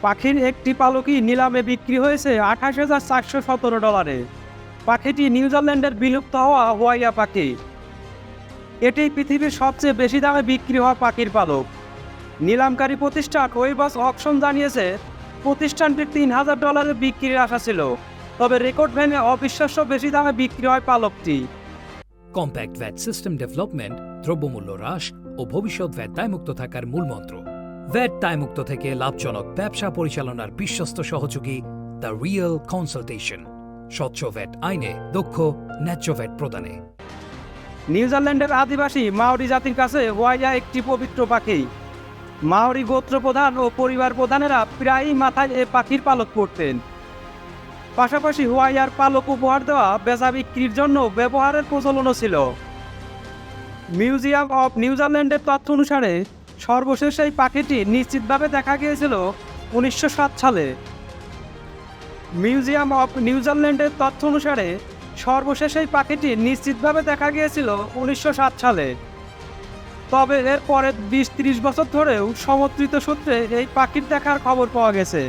পাখির একটি পালকই নিলামে বিক্রি হয়েছে $28,417। পাখিটি নিউজিল্যান্ডের বিলুপ্ত হওয়া হুয়াইয়া পাখি। এটি পৃথিবীর সবচেয়ে বেশি দামে বিক্রি হওয়া পাখির পালক। নিলামকারী প্রতিষ্ঠান ওয়েবাস অকশন জানিয়েছে প্রতিষ্ঠানটির $3,000 বিক্রির আশা ছিল, তবে রেকর্ড ভেঙে অবিশ্বাস্য বেশি দামে বিক্রি হয় পালকটি। কম্প্যাক্ট ভ্যাট সিস্টেম ডেভেলপমেন্ট, দ্রব্যমূল্য হ্রাস ও ভবিষ্যৎ ভ্যাট দায়মুক্ত থাকার মূলমন্ত্র। ভ্যাট দায়মুক্ত থেকে লাভজনক ব্যবসা পরিচালনার বিশ্বস্ত সহযোগী দ্য রিয়েল কনসালটেশন। স্বচ্ছ ভ্যাট আইনে দক্ষ ন্যায্য ভ্যাট প্রদানে। নিউজিল্যান্ডের আদিবাসী মাওরি জাতির কাছে হুয়াইয়া একটি পবিত্র পাখি। মাওরি গোত্র প্রধান ও পরিবার প্রধানেরা প্রায়ই মাথায় এ পাখির পালক পরতেন। পাশাপাশি হুয়াইয়ার পালক উপহার দেওয়া বেচা বিক্রির জন্য ব্যবহারের প্রচলনও ছিল। মিউজিয়াম অব নিউজিল্যান্ডের তথ্য অনুসারে সর্বশেষ এই পাখিটি নিশ্চিতভাবে দেখা গিয়েছিল 1907 সালে। মিউজিয়াম অব নিউজিল্যান্ডের তথ্য অনুসারে সর্বশেষ এই পাখিটি নিশ্চিতভাবে দেখা গিয়েছিল 1907 সালে। তবে এর পরে 20-30 বছর ধরেও সমর্থিত সূত্রে এই পাখির দেখার খবর পাওয়া গেছে।